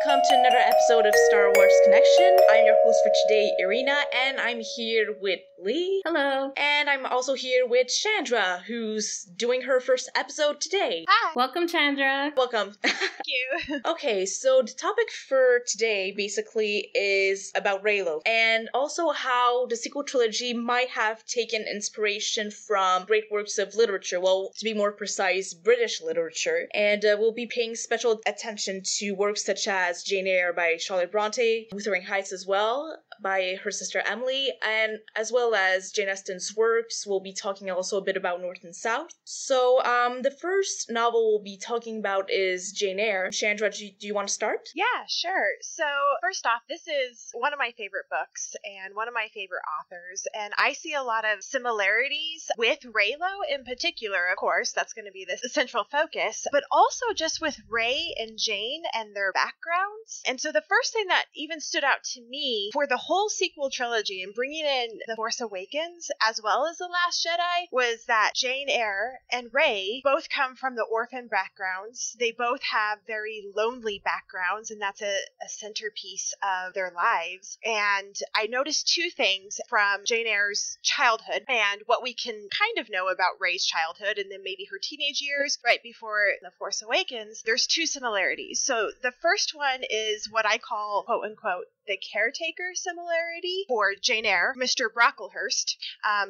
welcome to another episode of Star Wars Connection. I'm your host for today, Irina, and I'm here with Lee. Hello. And I'm also here with Chandra, who's doing her first episode today. Hi. Welcome, Chandra. Welcome. Thank you. Okay, so the topic for today basically is about Reylo, and also how the sequel trilogy might have taken inspiration from great works of literature, well, to be more precise, British literature, and we'll be paying special attention to works such as Jane Eyre by Charlotte Bronte, Wuthering Heights as well, by her sister Emily, and as well as Jane Austen's works. We'll be talking also a bit about North and South. So, the first novel we'll be talking about is Jane Eyre. Chandra, do you want to start? Yeah, sure. So, first off, this is one of my favorite books and one of my favorite authors, and I see a lot of similarities with Reylo in particular, of course, that's going to be the central focus, but also just with Rey and Jane and their backgrounds. And so the first thing that even stood out to me for the whole sequel trilogy and bringing in The Force Awakens as well as The Last Jedi was that Jane Eyre and Rey both come from the orphan backgrounds. They both have very lonely backgrounds, and that's a centerpiece of their lives. And I noticed two things from Jane Eyre's childhood and what we can kind of know about Rey's childhood and then maybe her teenage years right before The Force Awakens. There's two similarities. So the first one is what I call, quote unquote, the caretaker similarity for Jane Eyre, Mr. Brocklehurst,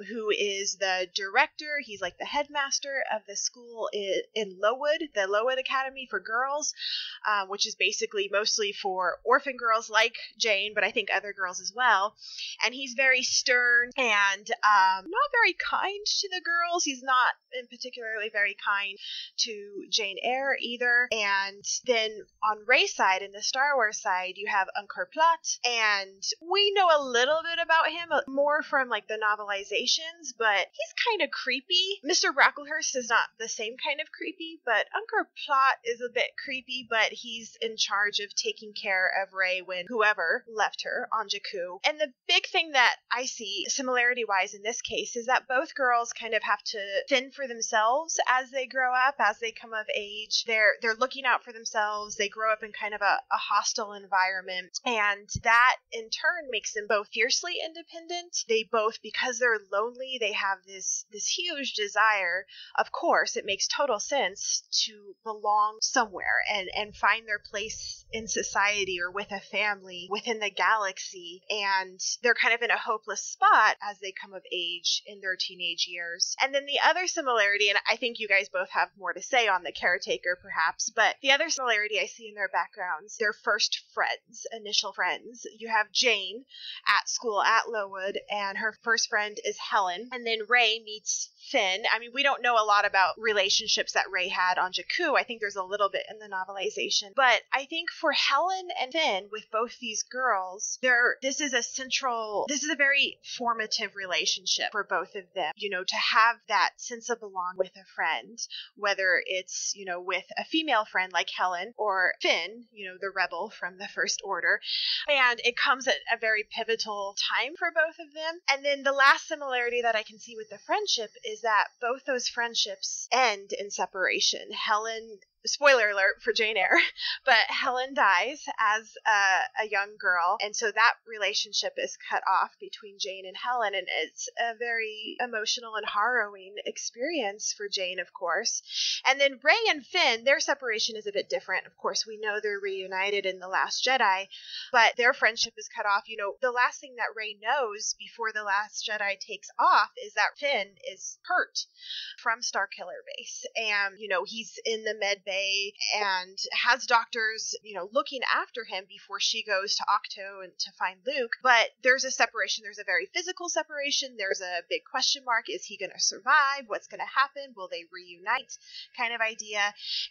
who is the director. He's like the headmaster of the school in Lowood, the Lowood Academy for Girls, which is basically mostly for orphan girls like Jane, but I think other girls as well. And he's very stern and not very kind to the girls. He's not in particularly very kind to Jane Eyre either. And then on Rey's side, in the Star Wars side, you have Unkar Plot, and we know a little bit about him, more from like the novelizations, but he's kind of creepy. Mr. Brocklehurst is not the same kind of creepy, but Unkar Plot is a bit creepy, but he's in charge of taking care of Rey when whoever left her on Jakku. And the big thing that I see similarity-wise in this case is that both girls kind of have to fend for themselves as they grow up, as they come of age. They're looking out for themselves. They grow up in kind of a hostile environment, and that in turn makes them both fiercely independent. They both, because they're lonely, they have this huge desire. Of course, it makes total sense to belong somewhere and find their place in society or with a family within the galaxy. And they're kind of in a hopeless spot as they come of age in their teenage years. And then the other similarity, and I think you guys both have more to say on the caretaker perhaps, but the other similarity I see in their backgrounds, their first friends, initial friends. You have Jane at school at Lowood, and her first friend is Helen. And then Rey meets Finn. I mean, we don't know a lot about relationships that Rey had on Jakku. I think there's a little bit in the novelization. But I think for Helen and Finn, with both these girls, this is a very formative relationship for both of them. You know, to have that sense of belonging with a friend, whether it's, you know, with a female friend like Helen or Finn, you know, the rebel from the First Order. And it comes at a very pivotal time for both of them. And then the last similarity that I can see with the friendship is that both those friendships end in separation. Helen, spoiler alert for Jane Eyre, but Helen dies as a young girl, and so that relationship is cut off between Jane and Helen, and it's a very emotional and harrowing experience for Jane, of course. And then Rey and Finn, their separation is a bit different. Of course, we know they're reunited in The Last Jedi, but their friendship is cut off. You know, the last thing that Rey knows before The Last Jedi takes off is that Finn is hurt from Starkiller Base, and, you know, he's in the med bay and has doctors, you know, looking after him before she goes to Octo and to find Luke. But there's a separation. There's a very physical separation. There's a big question mark. Is he going to survive? What's going to happen? Will they reunite? Kind of idea.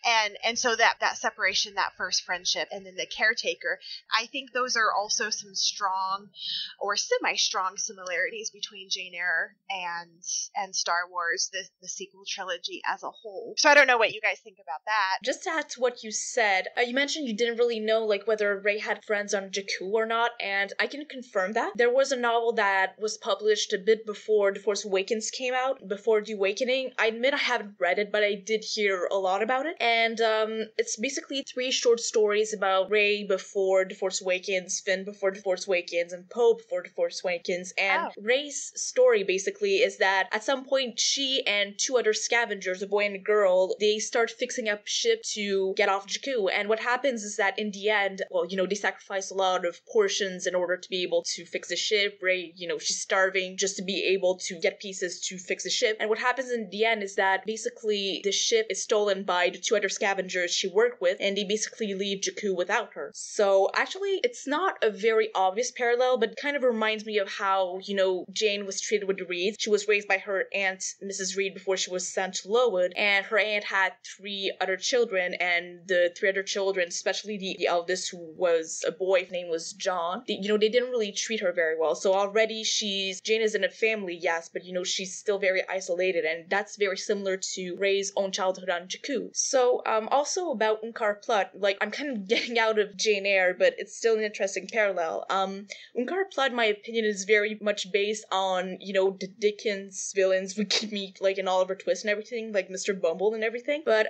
And so that separation, that first friendship, and then the caretaker, I think those are also some strong or semi-strong similarities between Jane Eyre and Star Wars, the sequel trilogy as a whole. So I don't know what you guys think about that. that. Just to add to what you said, you mentioned you didn't really know like whether Rey had friends on Jakku or not, and I can confirm that. There was a novel that was published a bit before The Force Awakens came out, before The Awakening. I admit I haven't read it, but I did hear a lot about it. And it's basically 3 short stories about Rey before The Force Awakens, Finn before The Force Awakens, and Poe before The Force Awakens. And Rey's story basically is that at some point she and 2 other scavengers, a boy and a girl, they start fixing up ship to get off Jakku. And what happens is that in the end, well, they sacrifice a lot of portions in order to be able to fix the ship. Rey, she's starving just to be able to get pieces to fix the ship. And what happens in the end is that basically the ship is stolen by the 2 other scavengers she worked with, and they basically leave Jakku without her. So actually, it's not a very obvious parallel, but kind of reminds me of how, Jane was treated with the Reeds. She was raised by her aunt, Mrs. Reed, before she was sent to Lowood, and her aunt had 3 other children, and the 3 other children, especially the eldest, who was a boy, his name was John, they didn't really treat her very well. So already Jane is in a family, yes, but she's still very isolated, and that's very similar to Rey's own childhood on Jakku. So also about Unkar Plutt, like I'm kind of getting out of Jane Eyre, but it's still an interesting parallel. Unkar Plutt, in my opinion, is very much based on, the Dickens villains we could meet like in Oliver Twist and everything, like Mr. Bumble and everything. But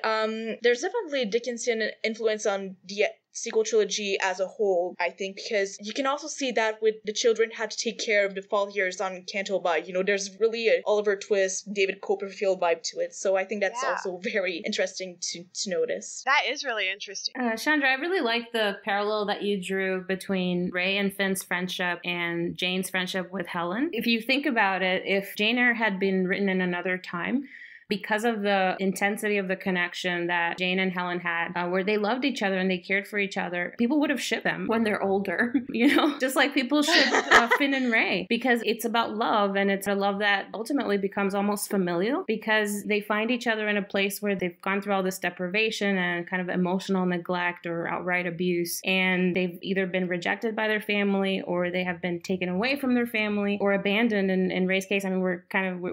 there's definitely a Dickensian influence on the sequel trilogy as a whole, I think, because you can also see that with the children had to take care of the fall years on Canto Bight. There's really a Oliver Twist, David Copperfield vibe to it. So I think that's also very interesting to notice. That is really interesting. Chandra, I really like the parallel that you drew between Rey and Finn's friendship and Jane's friendship with Helen. If you think about it, if Jane Eyre had been written in another time, because of the intensity of the connection that Jane and Helen had, where they loved each other and they cared for each other, people would have shipped them when they're older, just like people ship Finn and Rey, because it's about love, and it's a love that ultimately becomes almost familial because they find each other in a place where they've gone through all this deprivation and kind of emotional neglect or outright abuse, and they've either been rejected by their family or they have been taken away from their family or abandoned. In Rey's case, I mean,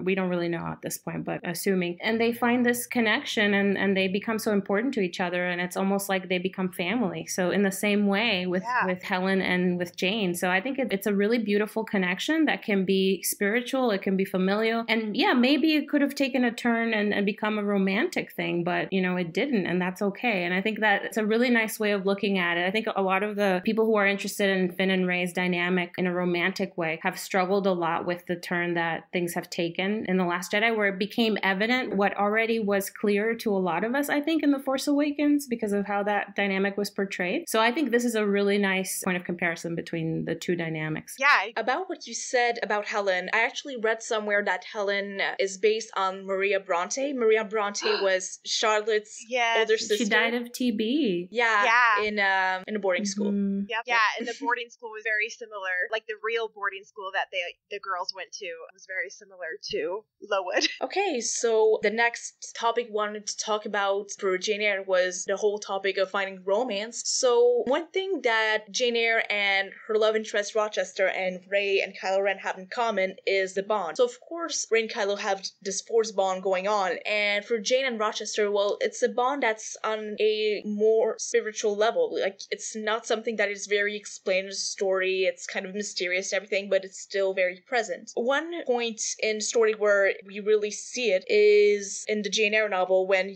we don't really know at this point, but assuming. And they find this connection and they become so important to each other, and it's almost like they become family. So in the same way with Helen and with Jane. So I think it's a really beautiful connection that can be spiritual, it can be familial. And maybe it could have taken a turn and become a romantic thing, but it didn't, and that's okay. And I think that it's a really nice way of looking at it. I think a lot of the people who are interested in Finn and Rey's dynamic in a romantic way have struggled a lot with the turn that things have taken in The Last Jedi, where it became evident what already was clear to a lot of us, I think, in The Force Awakens because of how that dynamic was portrayed. So I think this is a really nice point of comparison between the 2 dynamics. Yeah. About what you said about Helen, I actually read somewhere that Helen is based on Maria Bronte. Maria Bronte was Charlotte's older sister. She died of TB. Yeah. In a boarding school. Yep. Yeah, and the boarding school was very similar. Like the real boarding school that the girls went to was very similar to Lowood. Okay, so the next topic we wanted to talk about for Jane Eyre was the whole topic of finding romance. So one thing that Jane Eyre and her love interest Rochester and Rey and Kylo Ren have in common is the bond. So of course, Rey and Kylo have this Force bond going on, and for Jane and Rochester, well, it's a bond that's on a more spiritual level. Like, it's not something that is very explained in the story, it's kind of mysterious and everything, but it's still very present. One point in the story where we really see it is in the Jane Eyre novel when,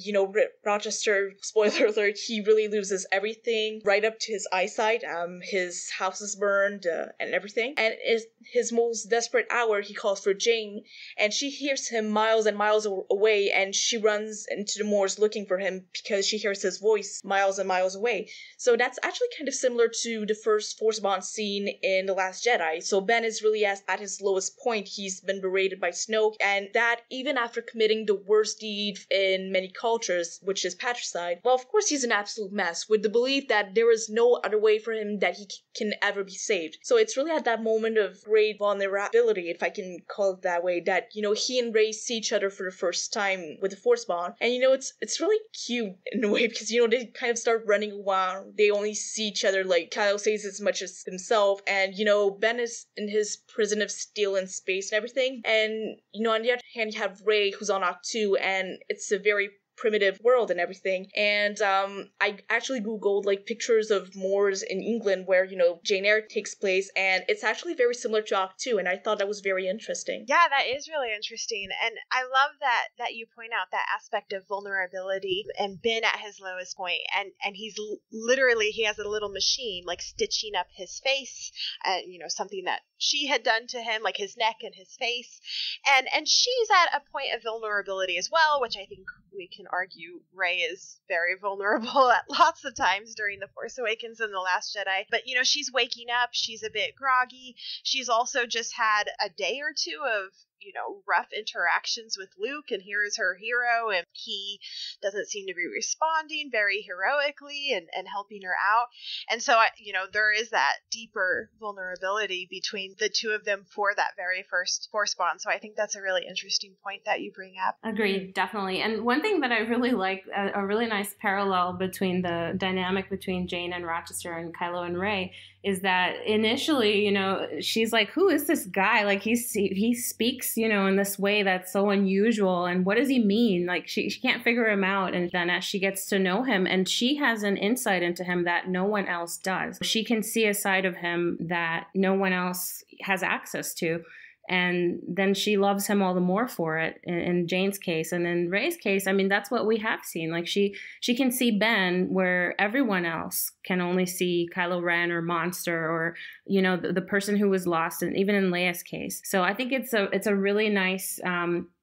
Rochester, spoiler alert, he really loses everything right up to his eyesight. His house is burned and everything. And in his most desperate hour, he calls for Jane, and she hears him miles and miles away, and she runs into the moors looking for him because she hears his voice miles and miles away. So that's actually kind of similar to the first Force bond scene in The Last Jedi. So Ben is really at his lowest point. He's been berated by Snoke, and that even after committing the worst deed in many cultures, which is patricide, well, of course he's an absolute mess, with the belief that there is no other way for him that he can ever be saved. So it's really at that moment of great vulnerability, if I can call it that way, that, he and Rey see each other for the first time with the Force bond. And, it's really cute in a way because, they kind of start running around. They only see each other, like, Kylo says as much as himself, and, Ben is in his prison of steel and space and everything. And, on the other hand, you have Rey, who's on Octu, and it's a very primitive world and everything. And I actually Googled like pictures of moors in England where, Jane Eyre takes place, and it's actually very similar to Act 2, and I thought that was very interesting. Yeah, that is really interesting. And I love that you point out that aspect of vulnerability and Ben at his lowest point. And he's literally, he has a little machine like stitching up his face, something that she had done to him, like his neck and his face. And she's at a point of vulnerability as well, which I think we can argue Rey is very vulnerable at lots of times during The Force Awakens and The Last Jedi. But, she's waking up, she's a bit groggy. She's also just had a day or two of rough interactions with Luke, and here is her hero, and he doesn't seem to be responding very heroically and helping her out. And so, there is that deeper vulnerability between the two of them for that very first Force bond. So I think that's a really interesting point that you bring up. Agreed, definitely. And one thing that I really like, a really nice parallel between the dynamic between Jane and Rochester and Kylo and Rey, is that initially, she's like, who is this guy? Like he speaks, in this way that's so unusual. And what does he mean? Like she can't figure him out. And then as she gets to know him, and she has an insight into him that no one else does. She can see a side of him that no one else has access to. And then she loves him all the more for it in Jane's case. And in Rey's case, I mean, that's what we have seen. Like she can see Ben where everyone else can only see Kylo Ren or Monster or, the person who was lost, and even in Leia's case. So I think it's a really nice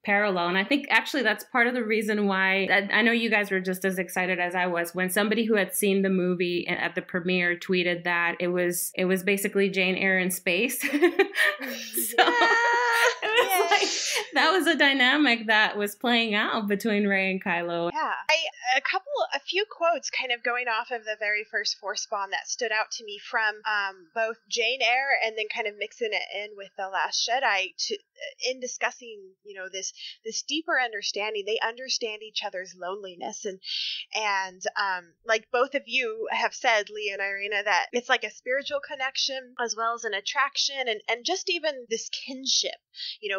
parallel. And I think actually that's part of the reason why I know you guys were just as excited as I was when somebody who had seen the movie at the premiere tweeted that it was basically Jane Eyre in space. That was a dynamic that was playing out between Rey and Kylo. Yeah. A few quotes kind of going off of the very first Force Bond that stood out to me from both Jane Eyre and then kind of mixing it in with The Last Jedi in discussing, this deeper understanding. They understand each other's loneliness and like both of you have said, Lee and Irina, that it's like a spiritual connection as well as an attraction and just even this kinship,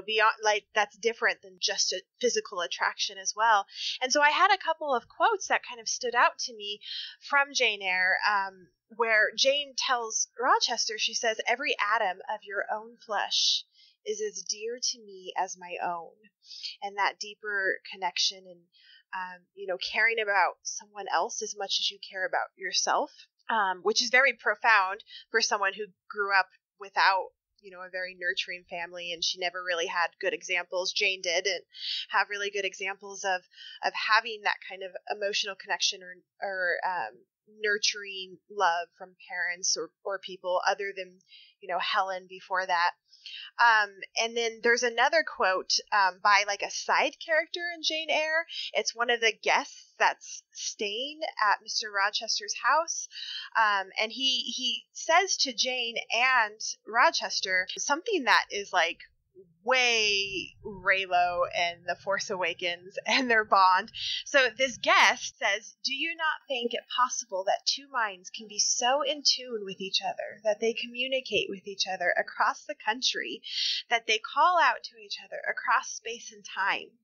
beyond, like, that's different than just a physical attraction as well. And so I had a couple of quotes that kind of stood out to me from Jane Eyre, where Jane tells Rochester, she says, "Every atom of your own flesh is as dear to me as my own." And that deeper connection and, caring about someone else as much as you care about yourself, which is very profound for someone who grew up without a very nurturing family, and she never really had good examples. Jane did, and have really good examples of having that kind of emotional connection or nurturing love from parents or people other than, Helen before that. And then there's another quote by like a side character in Jane Eyre. It's one of the guests that's staying at Mr. Rochester's house. And he says to Jane and Rochester something that is like way Reylo and The Force Awakens and their bond. So this guest says, "Do you not think it possible that two minds can be so in tune with each other that they communicate with each other across the country, that they call out to each other across space and time?"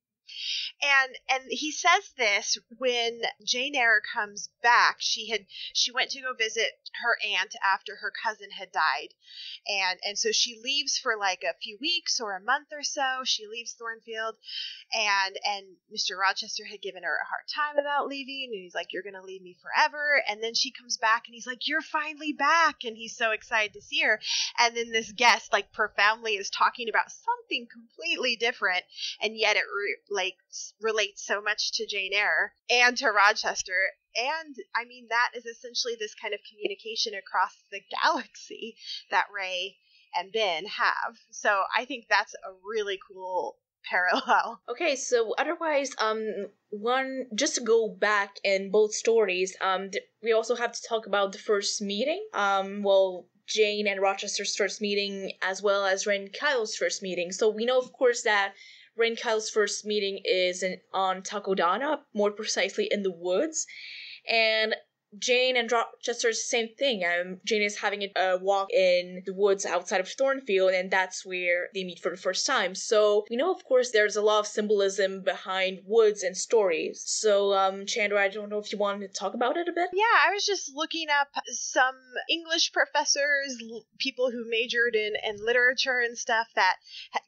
And he says this when Jane Eyre comes back. She went to go visit her aunt after her cousin had died. And so she leaves for like a few weeks or a month or so. She leaves Thornfield, and Mr. Rochester had given her a hard time about leaving, and he's like, "You're going to leave me forever." And then she comes back and he's like, "You're finally back." And he's so excited to see her. And then this guest like profoundly is talking about something completely different, and yet it relates so much to Jane Eyre and to Rochester. And I mean, that is essentially this kind of communication across the galaxy that Rey and Ben have. So I think that's a really cool parallel. Okay, so otherwise, just to go back in both stories, we also have to talk about the first meeting. Jane and Rochester's first meeting, as well as Rey and Kylo's first meeting. So we know, of course, that Rey and Kylo's first meeting is on Takodana, more precisely in the woods. And Jane and Rochester's the same thing. Jane is having a walk in the woods outside of Thornfield, and that's where they meet for the first time. So we know, of course, there's a lot of symbolism behind woods and stories. So, Chandra, I don't know if you want to talk about it a bit? Yeah, I was just looking up some English professors, people who majored in literature and stuff that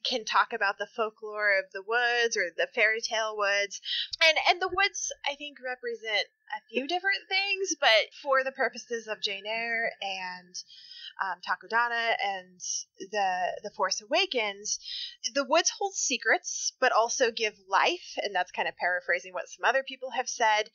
can talk about the folklore of the woods or the fairy tale woods. And the woods, I think, represent a few different things, but for the purposes of Jane Eyre and Takodana and the Force Awakens, the woods hold secrets, but also give life, and that's kind of paraphrasing what some other people have said.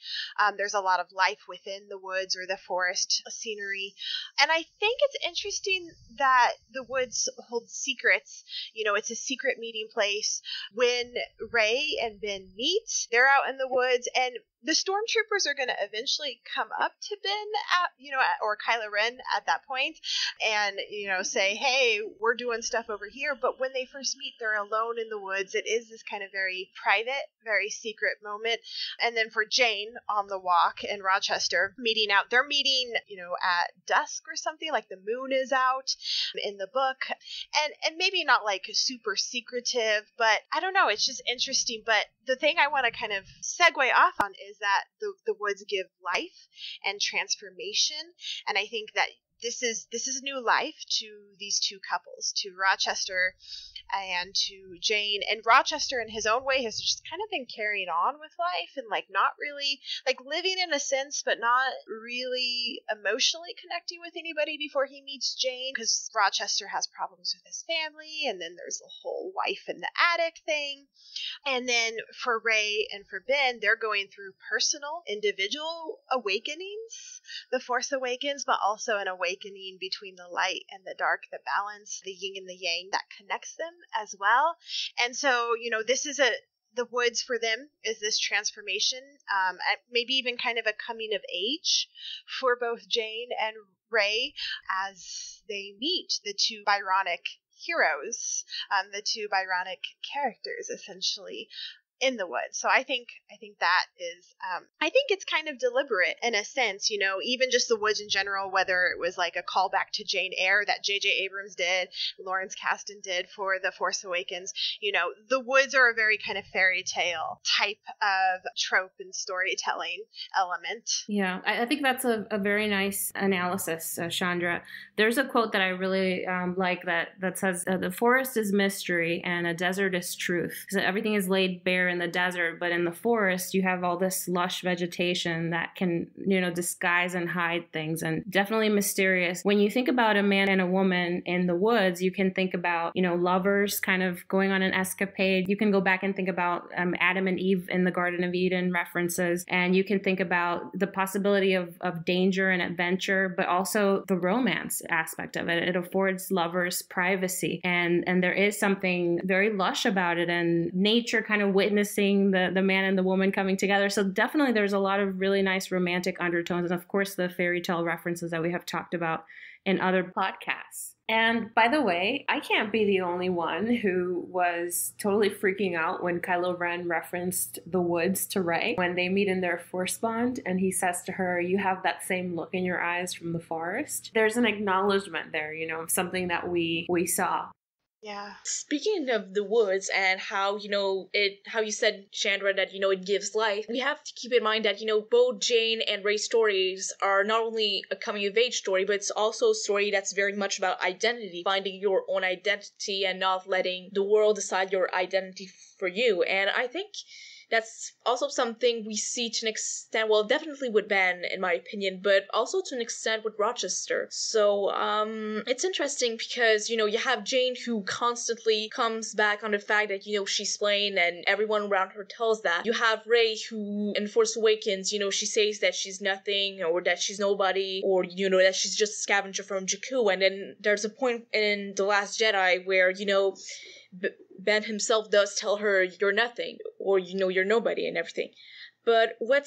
There's a lot of life within the woods or the forest scenery, and I think it's interesting that the woods hold secrets. You know, it's a secret meeting place. When Rey and Ben meet, they're out in the woods, and the stormtroopers are going to eventually come up to Ben or Kylo Ren at that point and, say, hey, we're doing stuff over here. But when they first meet, they're alone in the woods. It is this kind of very private, very secret moment. And then for Jane on the walk and Rochester meeting out, they're meeting, at dusk or something, like the moon is out in the book. And maybe not like super secretive, but I don't know. It's just interesting. But the thing I want to kind of segue off on is that the woods give life and transformation. And I think that this is new life to these two couples, to Rochester and to Jane. And Rochester in his own way has just kind of been carrying on with life and like not really like living in a sense, but not really emotionally connecting with anybody before he meets Jane, because Rochester has problems with his family, and then there's the whole wife in the attic thing. And then for Rey and for Ben, they're going through personal, individual awakenings. The Force Awakens, but also an awakening between the light and the dark, the balance, the yin and the yang that connects them as well. And so, this is the woods for them is this transformation, maybe even kind of a coming of age for both Jane and Rey as they meet the two Byronic heroes, the two Byronic characters, essentially, in the woods. So I think that is, I think it's kind of deliberate in a sense, even just the woods in general, whether it was like a callback to Jane Eyre that J.J. Abrams did, Lawrence Kasdan did for The Force Awakens, the woods are a very kind of fairy tale type of trope and storytelling element. Yeah, I think that's a very nice analysis, Chandra. There's a quote that I really like that says, the forest is mystery and a desert is truth. So everything is laid bare in the desert, but in the forest you have all this lush vegetation that can disguise and hide things, and definitely mysterious. When you think about a man and a woman in the woods, you can think about lovers kind of going on an escapade. You can go back and think about Adam and Eve in the Garden of Eden references, and you can think about the possibility of danger and adventure, but also the romance aspect of it. It affords lovers privacy, and there is something very lush about it, and nature kind of witnessing the man and the woman coming together. So definitely there's a lot of really nice romantic undertones, and of course the fairy tale references that we have talked about in other podcasts. And by the way, I can't be the only one who was totally freaking out when Kylo Ren referenced the woods to Rey when they meet in their Force bond, and he says to her, "You have that same look in your eyes from the forest." There's an acknowledgement there, something that we saw. Yeah. Speaking of the woods and how, how you said, Chandra, that, it gives life, we have to keep in mind that, both Jane and Rey stories are not only a coming of age story, but it's also a story that's very much about identity, finding your own identity and not letting the world decide your identity for you. And I think that's also something we see to an extent, well, definitely with Ben, in my opinion, but also to an extent with Rochester. So, it's interesting because, you have Jane who constantly comes back on the fact that, she's plain and everyone around her tells that. You have Rey who, in Force Awakens, she says that she's nothing or that she's nobody or, that she's just a scavenger from Jakku. And then there's a point in The Last Jedi where, Ben himself does tell her you're nothing or you're nobody and everything. But what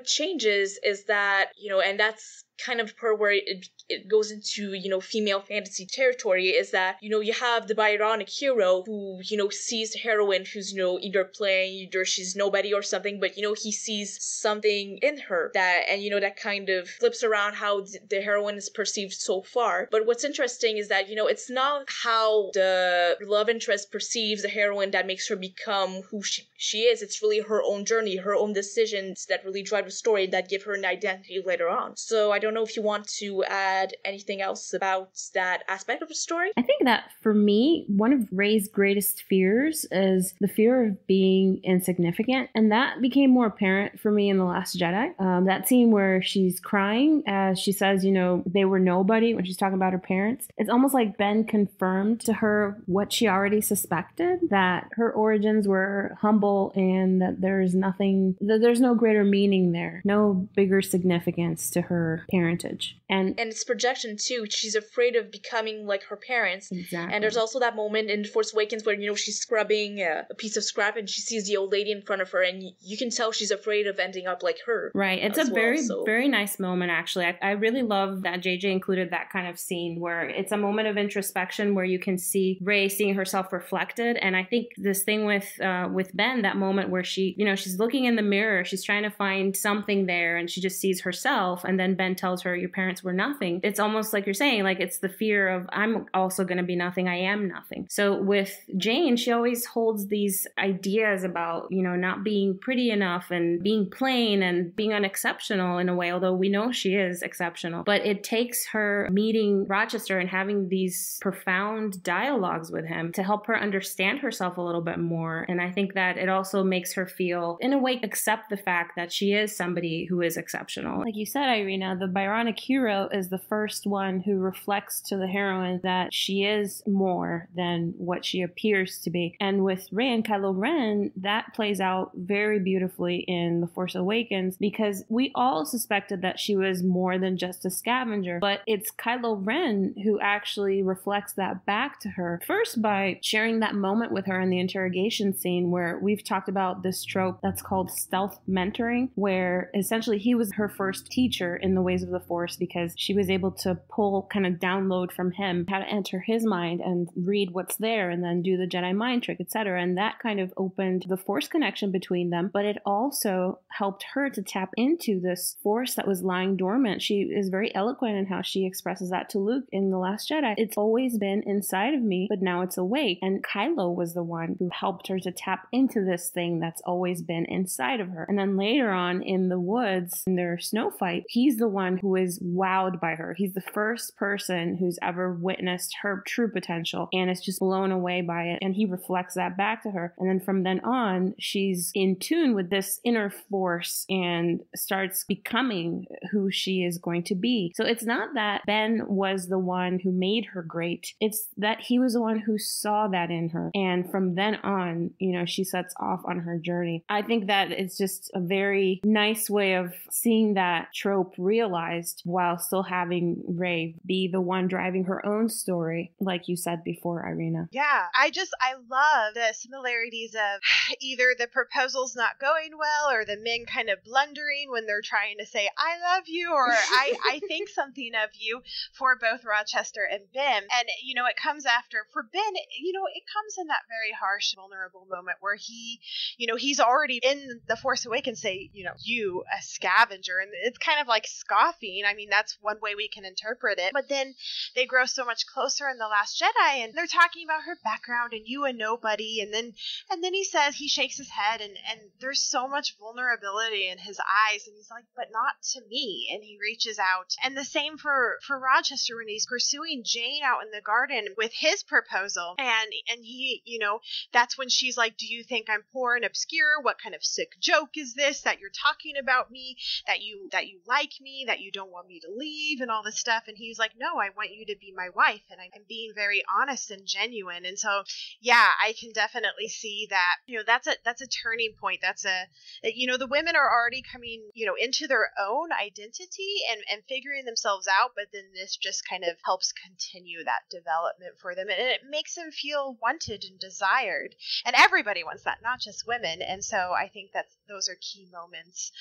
changes is that, and that's kind of part where it goes into, female fantasy territory is that, you have the Byronic hero who, sees the heroine who's, either playing, either she's nobody or something, but, he sees something in her that, and, that kind of flips around how the heroine is perceived so far. But what's interesting is that, it's not how the love interest perceives the heroine that makes her become who she is. It's really her own journey, her own decisions that really drive the story, that give her an identity later on. So I don't know if you want to add anything else about that aspect of the story. I think that for me, one of Rey's greatest fears is the fear of being insignificant. And that became more apparent for me in The Last Jedi. That scene where she's crying as she says, they were nobody, when she's talking about her parents. It's almost like Ben confirmed to her what she already suspected, that her origins were humble and that there's no greater meaning there, no bigger significance to her parentage. And it's projection too. She's afraid of becoming like her parents. Exactly. And there's also that moment in Force Awakens where, she's scrubbing a piece of scrap and she sees the old lady in front of her, and you can tell she's afraid of ending up like her. Right. It's a very nice moment, actually. I really love that JJ included that kind of scene where it's a moment of introspection where you can see Rey seeing herself reflected. And I think this thing with Ben, that moment where she, she's looking in the mirror, she's trying to find something there, and she just sees herself, and then Ben tells her, your parents were nothing. It's almost like you're saying, like, it's the fear of, I'm also going to be nothing, I am nothing. So with Jane, she always holds these ideas about, not being pretty enough and being plain and being unexceptional in a way, although we know she is exceptional. But it takes her meeting Rochester and having these profound dialogues with him to help her understand herself a little bit more. And I think that it also makes her feel, in a way, accept the fact that she is somebody who is exceptional. Like you said, Irina, the Byronic hero is the first one who reflects to the heroine that she is more than what she appears to be. And with Rey and Kylo Ren, that plays out very beautifully in The Force Awakens, because we all suspected that she was more than just a scavenger, but it's Kylo Ren who actually reflects that back to her. First, by sharing that moment with her in the interrogation scene where we've talked about this trope that's called stealth mentoring, where essentially he was her first teacher in the ways of the Force, because she was able to kind of download from him how to enter his mind and read what's there and then do the Jedi mind trick, etc. And that kind of opened the Force connection between them, but it also helped her to tap into this Force that was lying dormant. She is very eloquent in how she expresses that to Luke in The Last Jedi. It's always been inside of me, but now it's awake. And Kylo was the one who helped her to tap into this thing that's always been inside of her. And then later on in the woods, in their snow fight, he's the one who is wowed by her. He's the first person who's ever witnessed her true potential and is just blown away by it. And he reflects that back to her. And then from then on, she's in tune with this inner force and starts becoming who she is going to be. So it's not that Ben was the one who made her great. It's that he was the one who saw that in her. And from then on, she sets off on her journey. I think that it's just a very nice way of seeing that trope realized while still having Rey be the one driving her own story, like you said before, Irina. Yeah, I love the similarities of either the proposal's not going well or the men kind of blundering when they're trying to say, I love you, or I think something of you, for both Rochester and Ben. And, it comes after, for Ben, it comes in that very harsh, vulnerable moment where he's already in The Force Awakens say, you, a scavenger. And it's kind of like scoffing. I mean, that's one way we can interpret it. But then they grow so much closer in The Last Jedi, and they're talking about her background and you a nobody. And then he shakes his head, and there's so much vulnerability in his eyes. And he's like, but not to me. And he reaches out. And the same for Rochester when he's pursuing Jane out in the garden with his proposal. And he, that's when she's like, do you think I'm poor and obscure? What kind of sick joke is this that you're talking about me, that you like me, that you don't want me to leave and all this stuff? And he's like, no, I want you to be my wife. And I'm being very honest and genuine. And so, yeah, I can definitely see that, that's a turning point. That's the women are already coming, into their own identity and figuring themselves out. But then this just kind of helps continue that development for them. And it makes them feel wanted and desired. And everybody wants that, not just women. And so I think those are key moments.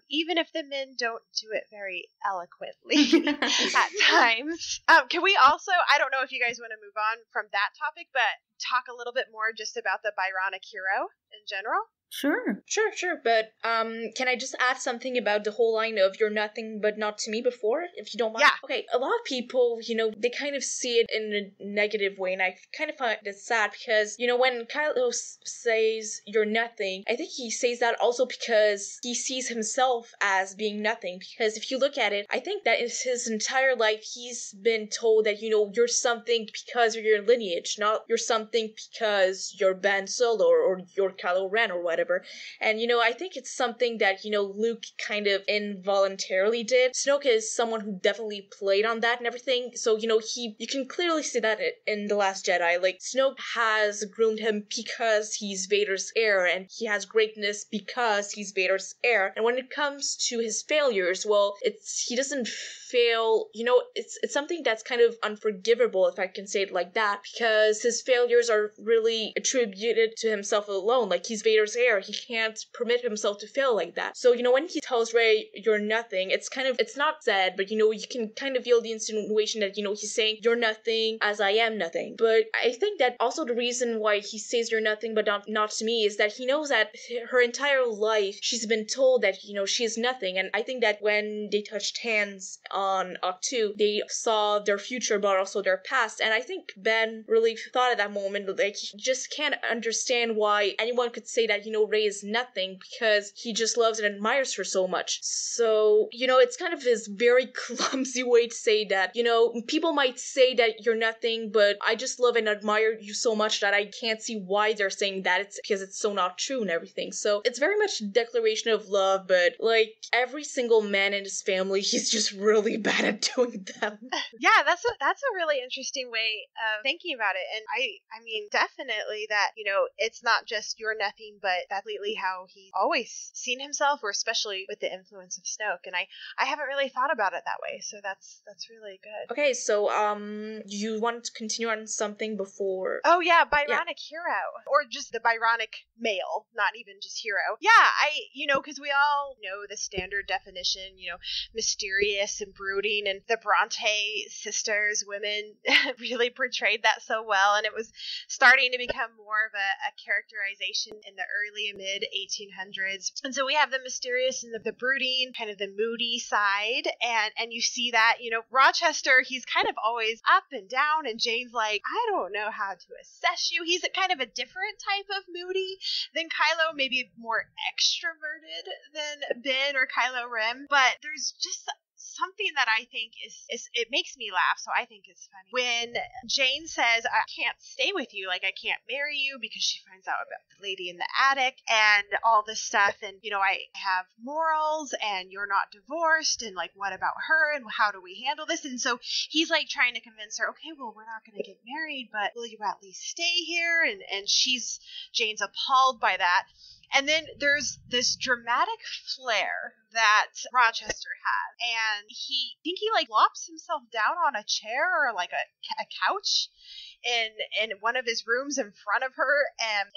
Even if the men don't do it very very eloquently at times. Can we also, I don't know if you guys want to move on from that topic, but talk a little bit more just about the Byronic hero in general? Sure. Sure. But can I just add something about the whole line of "you're nothing but not to me" before, if you don't mind? Yeah. Okay, a lot of people, they kind of see it in a negative way, and I kind of find it sad because, when Kylo says "you're nothing," I think he says that also because he sees himself as being nothing. Because if you look at it, I think that in his entire life, he's been told that, you're something because of your lineage, not you're something because you're Ben Solo or you're Kylo Ren or whatever. And, I think it's something that, Luke kind of involuntarily did. Snoke is someone who definitely played on that and everything. So, you can clearly see that in The Last Jedi. Like, Snoke has groomed him because he's Vader's heir, and he has greatness because he's Vader's heir. And when it comes to his failures, well, he doesn't fail, it's something that's kind of unforgivable, if I can say it like that, because his failures are really attributed to himself alone. Like, he's Vader's heir. He can't permit himself to fail like that. So, when he tells Rey, "you're nothing," it's not said, but, you can kind of feel the insinuation that, he's saying, "you're nothing as I am nothing." But I think that also the reason why he says "you're nothing but not to me" is that he knows that her entire life, she's been told that, she is nothing. And I think that when they touched hands on Octu, they saw their future, but also their past. And I think Ben really thought at that moment, like, he just can't understand why anyone could say that, Rey is nothing, because he just loves and admires her so much. So, it's kind of his very clumsy way to say that, people might say that you're nothing, but I just love and admire you so much that I can't see why they're saying that. It's because it's so not true and everything. So it's very much a declaration of love, but like every single man in his family, he's just really bad at doing them. Yeah, that's a really interesting way of thinking about it. And I mean, definitely that, it's not just "you're nothing," but that's completely how he always seen himself, or especially with the influence of Snoke. And I haven't really thought about it that way, so that's really good. Okay, so you want to continue on something before? Oh yeah, Byronic hero, or just the Byronic male, not even just hero. Yeah, because we all know the standard definition, mysterious and brooding, and the Bronte sisters, women, really portrayed that so well, and it was starting to become more of a characterization in the early and mid 1800s. And so we have the mysterious and the brooding, kind of the moody side, and you see that, Rochester, he's kind of always up and down, and Jane's like, I don't know how to assess you. He's kind of a different type of moody than Kylo, maybe more extroverted than Ben or Kylo Ren, but there's just something that I think is it makes me laugh, so I think it's funny. When Jane says, I can't stay with you, like I can't marry you, because she finds out about the lady in the attic and all this stuff, and I have morals and you're not divorced, and like what about her, and how do we handle this? And so he's like trying to convince her, okay, well, we're not going to get married, but will you at least stay here? And Jane's appalled by that. And then there's this dramatic flair that Rochester has, and I think he like flops himself down on a chair or like a couch in one of his rooms in front of her, and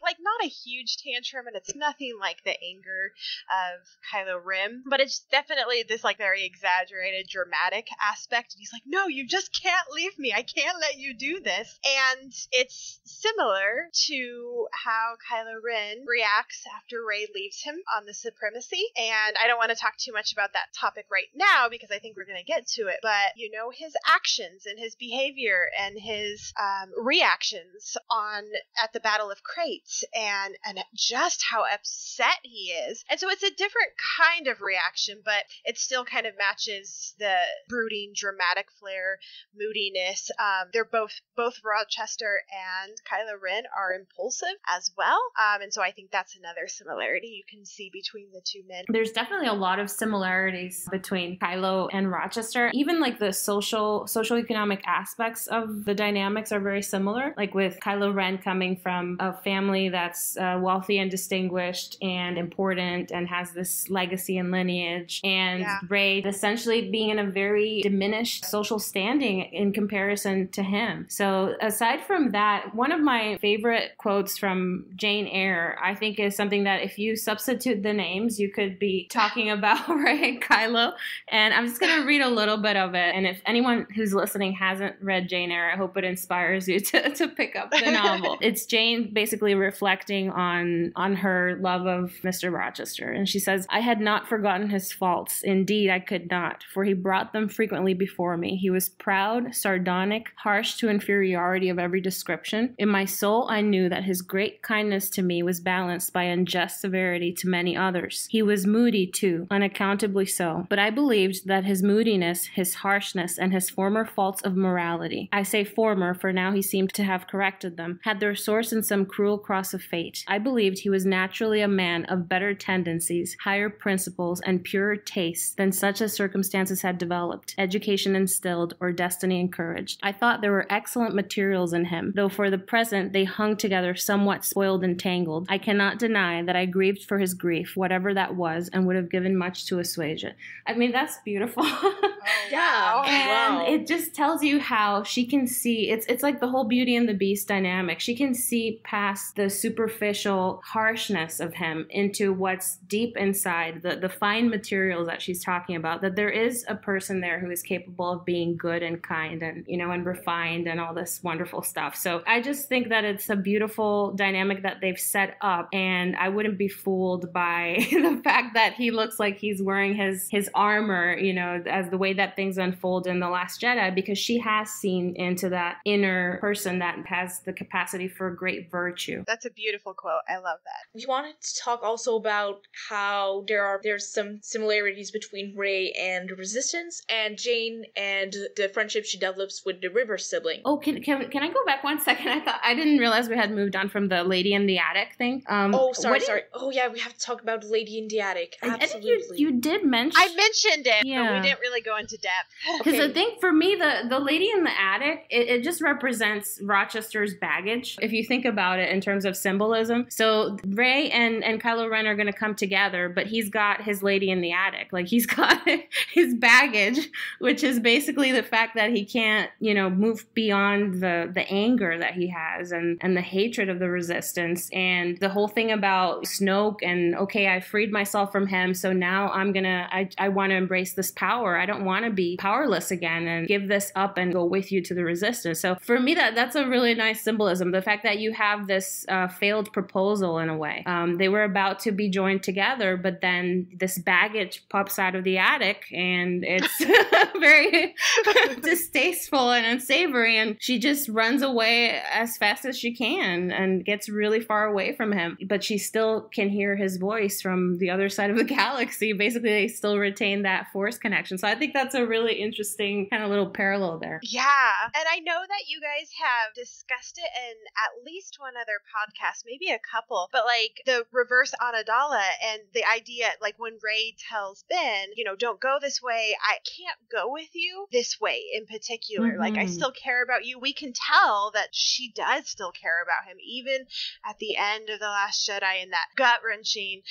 like not a huge tantrum, and it's nothing like the anger of Kylo Ren, but it's definitely this like very exaggerated dramatic aspect. And he's like, no, you just can't leave me, I can't let you do this. And it's similar to how Kylo Ren reacts after Rey leaves him on the supremacy. And I don't want to talk too much about that topic right now because I think we're going to get to it, but his actions and his behavior and his reactions at the Battle of Crates, and just how upset he is. And so it's a different kind of reaction, but it still kind of matches the brooding, dramatic flair, moodiness. They're both Rochester and Kylo Ren are impulsive as well. And so I think that's another similarity you can see between the two men. There's definitely a lot of similarities between Kylo and Rochester. Even like the social economic aspects of the dynamic dynamics are very similar, like with Kylo Ren coming from a family that's wealthy and distinguished and important and has this legacy and lineage, and Rey essentially being in a very diminished social standing in comparison to him. So aside from that, one of my favorite quotes from Jane Eyre, I think, is something that if you substitute the names, you could be talking about Rey and Kylo. And I'm just going to read a little bit of it. And if anyone who's listening hasn't read Jane Eyre, I hope it inspires you to pick up the novel. It's Jane basically reflecting on her love of Mr. Rochester. And she says, "I had not forgotten his faults. Indeed, I could not, for he brought them frequently before me. He was proud, sardonic, harsh to inferiority of every description. In my soul, I knew that his great kindness to me was balanced by unjust severity to many others. He was moody, too, unaccountably so. But I believed that his moodiness, his harshness, and his former faults of morality, I say former, for now he seemed to have corrected them, had their source in some cruel cross of fate. I believed he was naturally a man of better tendencies, higher principles, and purer tastes than such as circumstances had developed, education instilled, or destiny encouraged. I thought there were excellent materials in him, though for the present they hung together somewhat spoiled and tangled. I cannot deny that I grieved for his grief, whatever that was, and would have given much to assuage it." I mean, that's beautiful. Yeah. And it just tells you how she can see, it's like the whole Beauty and the Beast dynamic. She can see past the superficial harshness of him into what's deep inside, the fine materials that she's talking about, that there is a person there who is capable of being good and kind and, you know, and refined and all this wonderful stuff. So I just think that it's a beautiful dynamic that they've set up, and I wouldn't be fooled by the fact that he looks like he's wearing his armor, you know, as the way that things unfold in The Last Jedi, because she has seen into that inner person that has the capacity for great virtue. That's a beautiful quote. I love that. We wanted to talk also about how there's some similarities between Rey and Resistance, and Jane and the friendship she develops with the River sibling. Oh, can I go back 1 second? I didn't realize we had moved on from the Lady in the Attic thing. Sorry. Oh yeah, we have to talk about Lady in the Attic. Absolutely. You did mention. I mentioned it, but we didn't really go into depth. Because I think for me, the Lady in the Attic, it just represents Rochester's baggage. If you think about it in terms of symbolism. So Rey and Kylo Ren are going to come together, but he's got his Lady in the Attic. Like, he's got his baggage, which is basically the fact that he can't, you know, move beyond the anger that he has and the hatred of the Resistance. And the whole thing about Snoke and, okay, I freed myself from him, so now I want to embrace this power. I don't want to be powerless again and give this up and go with you to the Resistance. So for me, that's a really nice symbolism. The fact that you have this failed proposal in a way. They were about to be joined together, but then this baggage pops out of the attic and it's very distasteful and unsavory, and she just runs away as fast as she can and gets really far away from him. But she still can hear his voice from the other side of the galaxy. Basically, they still retain that Force connection. So I think that's a really interesting kind of little parallel there. Yeah. And I know that you guys have discussed it in at least one other podcast, maybe a couple, but like the reverse Anadala and the idea, like when Rey tells Ben, you know, don't go this way. I can't go with you this way in particular. Like, I still care about you. We can tell that she does still care about him, even at the end of The Last Jedi, in that gut-wrenching,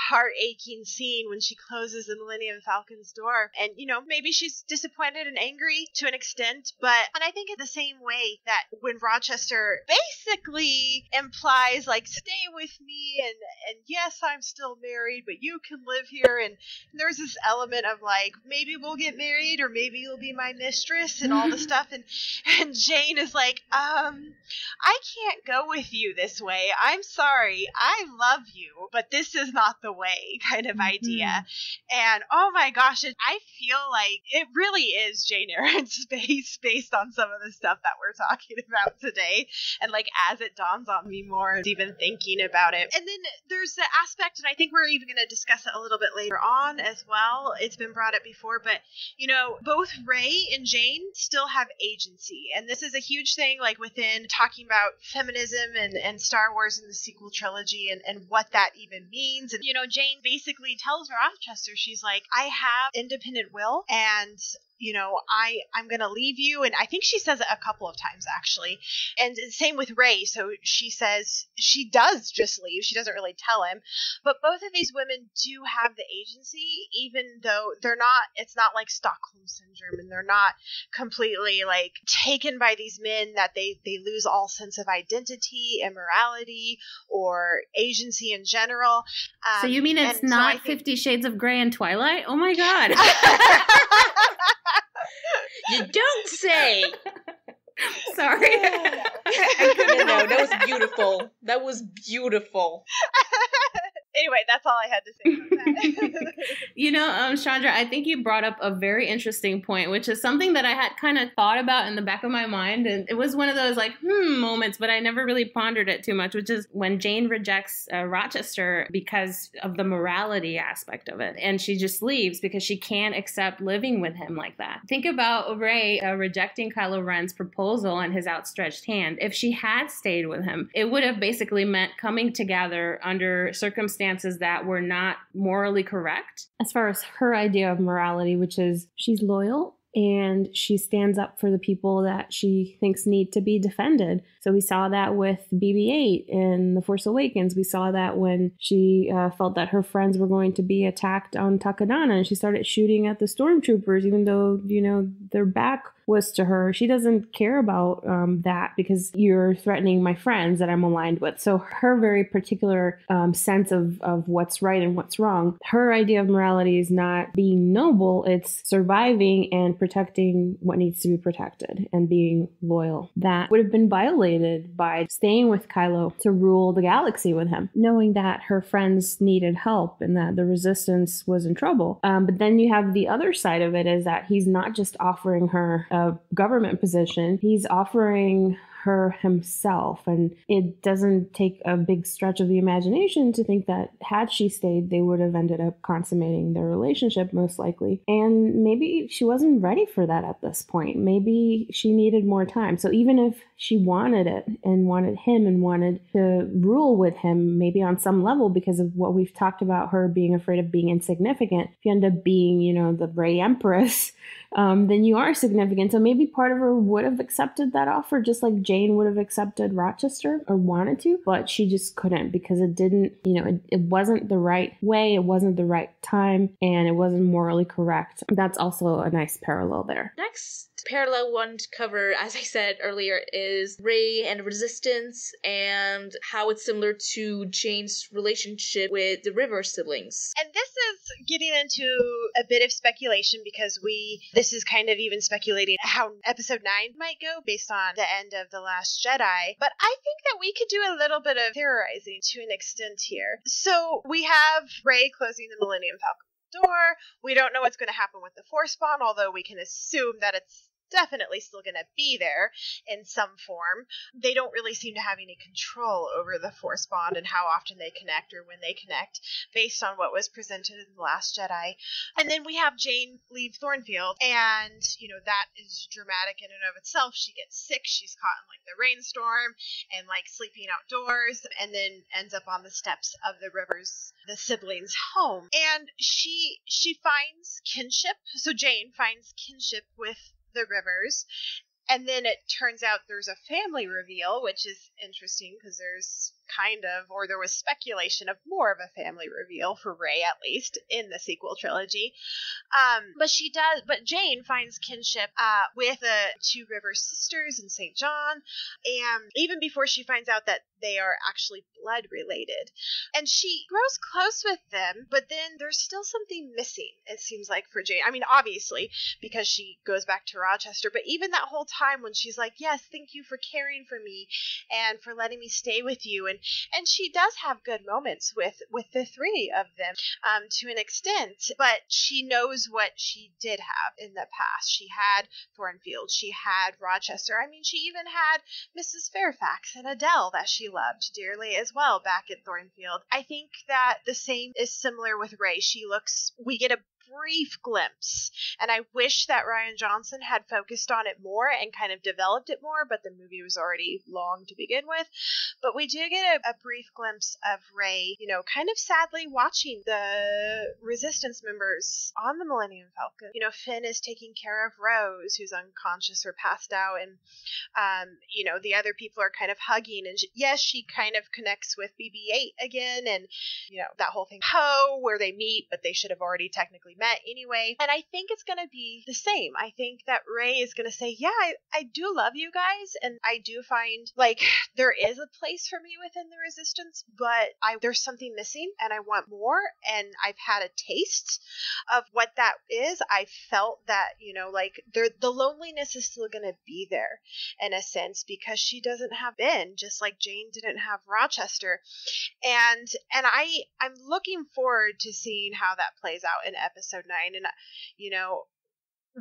heart-aching scene when she closes the Millennium Falcon's door. And, you know, maybe she's disappointed and angry to an extent, and I think in the same way that when Rochester basically implies, like, stay with me, and yes, I'm still married, but you can live here, and there's this element of, like, maybe we'll get married, or maybe you'll be my mistress, and all the stuff, and Jane is like, I can't go with you this way. I'm sorry. I love you, but this is not the way, kind of idea. And oh my gosh, I feel like it really is Jane Eyre in space based on some of the stuff that we're talking about today. And like, as it dawns on me more, even thinking about it. And then there's the aspect, and I think we're even going to discuss it a little bit later on as well. It's been brought up before, but you know, both Rey and Jane still have agency. And this is a huge thing, like within talking about feminism and Star Wars and the sequel trilogy and what that even means. And, you know, Jane basically tells Rochester, she's like, I have independent will, and I'm going to leave you. And I think she says it a couple of times, actually. And same with Rey. So she says she does just leave. She doesn't really tell him. But both of these women do have the agency, even though it's not like Stockholm Syndrome, and they're not completely like taken by these men that they lose all sense of identity, immorality, or agency in general. So you mean it's not 50 Shades of Grey and Twilight? Oh my God. You don't say. Sorry. No, that was beautiful. That was beautiful. Anyway, that's all I had to say about that. Chandra, I think you brought up a very interesting point, which is something that I had kind of thought about in the back of my mind. And it was one of those moments, but I never really pondered it too much, which is when Jane rejects Rochester because of the morality aspect of it. And she just leaves because she can't accept living with him like that. Think about Rey rejecting Kylo Ren's proposal and his outstretched hand. If she had stayed with him, it would have basically meant coming together under circumstances that were not morally correct. As far as her idea of morality, which is she's loyal and she stands up for the people that she thinks need to be defended. So we saw that with BB-8 in The Force Awakens. We saw that when she felt that her friends were going to be attacked on Takodana, and she started shooting at the stormtroopers, even though, their back was to her. She doesn't care about that because you're threatening my friends that I'm aligned with. So her very particular sense of what's right and what's wrong, her idea of morality is not being noble, it's surviving and protecting what needs to be protected and being loyal. That would have been violated by staying with Kylo to rule the galaxy with him, knowing that her friends needed help and that the resistance was in trouble. But then you have the other side of it, is that he's not just offering her a government position, he's offering her himself. And it doesn't take a big stretch of the imagination to think that had she stayed, they would have ended up consummating their relationship, most likely. And maybe she wasn't ready for that at this point. Maybe she needed more time. So even if she wanted it and wanted him and wanted to rule with him, maybe on some level, because of what we've talked about, her being afraid of being insignificant, if you end up being, the Rey Empress, then you are significant. So maybe part of her would have accepted that offer, just like Jane would have accepted Rochester or wanted to, but she just couldn't because it didn't, it wasn't the right way, it wasn't the right time, and it wasn't morally correct. That's also a nice parallel there. Next parallel one to cover, as I said earlier, is Rey and Resistance and how it's similar to Jane's relationship with the River siblings. And this is getting into a bit of speculation because this is kind of even speculating how episode 9 might go based on the end of The Last Jedi. But I think that we could do a little bit of theorizing to an extent here. So we have Rey closing the Millennium Falcon door. We don't know what's going to happen with the Force Bond, although we can assume that it's definitely still going to be there in some form. They don't really seem to have any control over the Force Bond and how often they connect or when they connect based on what was presented in The Last Jedi. And then we have Jane leave Thornfield, and that is dramatic in and of itself. She gets sick, she's caught in the rainstorm and sleeping outdoors, and then ends up on the steps of the siblings' home. And she finds kinship. So Jane finds kinship with the Rivers, and then it turns out there's a family reveal, which is interesting because there was speculation of more of a family reveal for Rey, at least in the sequel trilogy. But Jane finds kinship with the two River sisters in St. John, and even before she finds out that they are actually blood related. And she grows close with them, but then there's still something missing, it seems like, for Jane. I mean, obviously, because she goes back to Rochester, but even that whole time when she's like, yes, thank you for caring for me and for letting me stay with you. And she does have good moments with the three of them to an extent, but she knows what she did have in the past. She had Thornfield, she had Rochester. I mean, she even had Mrs. Fairfax and Adele that she loved dearly as well back at Thornfield. I think that the same is similar with Rey. We get a brief glimpse. And I wish that Rian Johnson had focused on it more and kind of developed it more, but the movie was already long to begin with. But we do get a brief glimpse of Rey, you know, kind of sadly watching the Resistance members on the Millennium Falcon. You know, Finn is taking care of Rose, who's unconscious or passed out, and you know, the other people are kind of hugging, and yes, she kind of connects with BB-8 again, and you know, that whole thing, Poe, where they meet, but they should have already technically met anyway. And I think it's going to be the same. I think that Rey is going to say, yeah, I do love you guys, and I do find like there is a place for me within the Resistance, but there's something missing, and I want more, and I've had a taste of what that is. I felt that, you know, like the loneliness is still going to be there in a sense, because she doesn't have Ben, just like Jane didn't have Rochester. And I'm looking forward to seeing how that plays out in episode 9, and you know,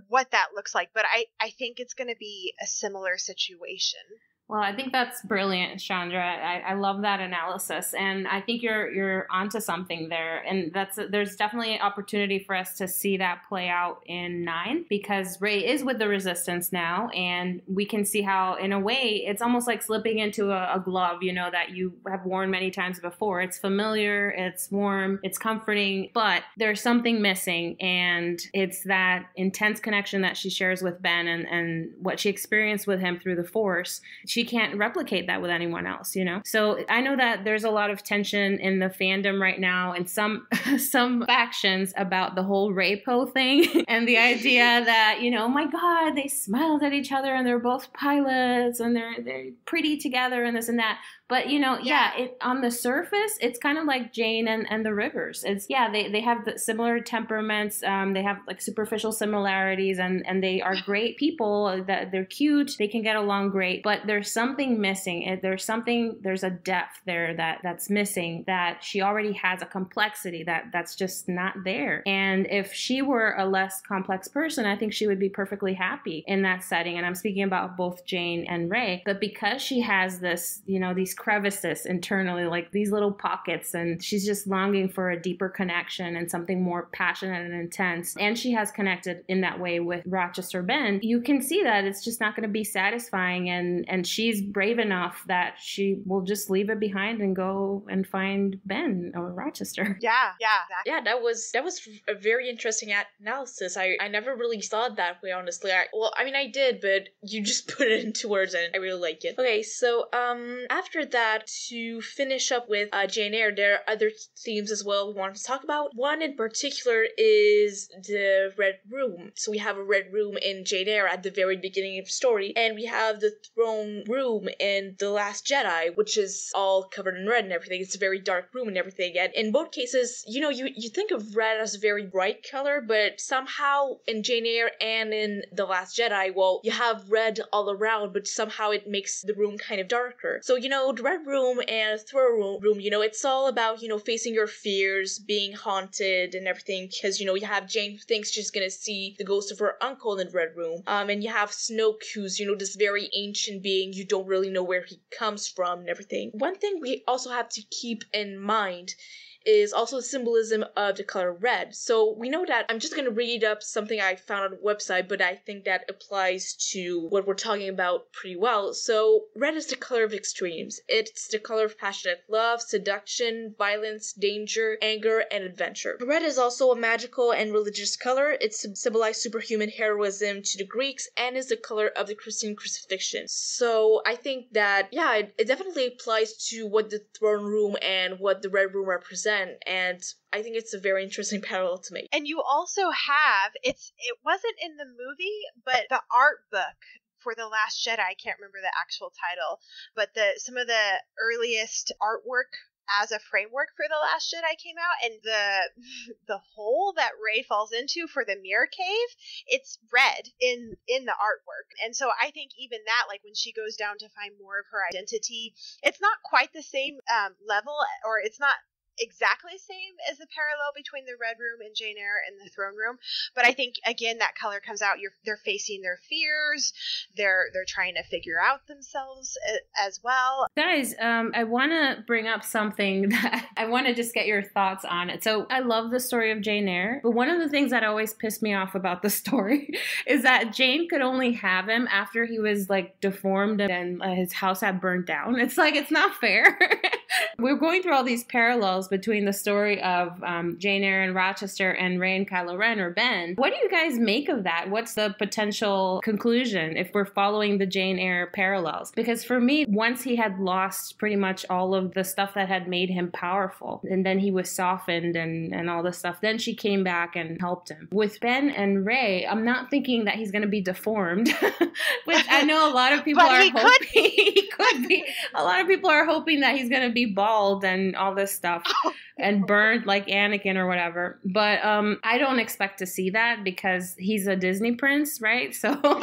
what that looks like. But I think it's going to be a similar situation. Well, I think that's brilliant, Chandra. I love that analysis, and I think you're onto something there. And there's definitely an opportunity for us to see that play out in 9, because Rey is with the Resistance now, and we can see how, in a way, it's almost like slipping into a glove, you know, that you have worn many times before. It's familiar, it's warm, it's comforting, but there's something missing, and it's that intense connection that she shares with Ben and what she experienced with him through the Force. She can't replicate that with anyone else, you know? So I know that there's a lot of tension in the fandom right now, and some factions about the whole Rey-Po thing and the idea that, you know, oh my God, they smiled at each other and they're both pilots and they're pretty together and this and that. But, you know, on the surface, it's kind of like Jane and the Rivers. It's, they have the similar temperaments. They have like superficial similarities, and they are great people. That they're cute. They can get along great. But there's something missing. There's a depth there that's missing, that she already has a complexity that's just not there. And if she were a less complex person, I think she would be perfectly happy in that setting. And I'm speaking about both Jane and Rey. But because she has this, you know, these crevices internally, like these little pockets, and she's just longing for a deeper connection and something more passionate and intense, and she has connected in that way with Rochester Ben, you can see that it's just not going to be satisfying, and she's brave enough that she will just leave it behind and go and find Ben or Rochester. Exactly. Yeah, that was a very interesting analysis. I never really saw it that way, honestly. I did, but you just put it into words, and I really like it. Okay, so after that, to finish up with Jane Eyre, there are other themes as well we wanted to talk about. One in particular is the Red Room. So we have a Red Room in Jane Eyre at the very beginning of the story, and we have the Throne Room in The Last Jedi, which is all covered in red and everything. It's a very dark room and everything, and in both cases, you know, you think of red as a very bright color, but somehow in Jane Eyre and in The Last Jedi, well, you have red all around, but somehow it makes the room kind of darker. So, you know, the Red Room and Throne Room, you know, it's all about, you know, facing your fears, being haunted and everything, because, you know, you have Jane who thinks she's gonna see the ghost of her uncle in the Red Room, and you have Snoke, who's, you know, this very ancient being, you don't really know where he comes from and everything. One thing we also have to keep in mind is also the symbolism of the color red. So we know that, I'm just going to read up something I found on a website, but I think that applies to what we're talking about pretty well. So red is the color of extremes. It's the color of passionate love, seduction, violence, danger, anger, and adventure. Red is also a magical and religious color. It symbolized superhuman heroism to the Greeks and is the color of the Christian crucifixion. So I think that, it definitely applies to what the Throne Room and what the Red Room represent. And I think it's a very interesting parallel to make. And you also have, it wasn't in the movie, but the art book for The Last Jedi, I can't remember the actual title, but some of the earliest artwork as a framework for The Last Jedi came out, and the hole that Rey falls into for the mirror cave, it's red in the artwork. And so I think even that, like when she goes down to find more of her identity, it's not quite the same level, or it's not exactly the same as the parallel between the Red Room and Jane Eyre and the Throne Room, but I think again that color comes out. They're facing their fears. They're trying to figure out themselves as well. Guys, I want to bring up something that I want to just get your thoughts on it. So I love the story of Jane Eyre, but one of the things that always pissed me off about the story is that Jane could only have him after he was like deformed and his house had burnt down. It's like, it's not fair. We're going through all these parallels between the story of Jane Eyre and Rochester and Rey and Kylo Ren, or Ben. What do you guys make of that? What's the potential conclusion if we're following the Jane Eyre parallels? Because for me, once he had lost pretty much all of the stuff that had made him powerful, and then he was softened and all this stuff, then she came back and helped him. With Ben and Rey, I'm not thinking that he's going to be deformed, which I know a lot of people are hoping. He could be. A lot of people are hoping that he's going to be bald and all this stuff and burned like Anakin or whatever. But I don't expect to see that because he's a Disney prince, right? So, but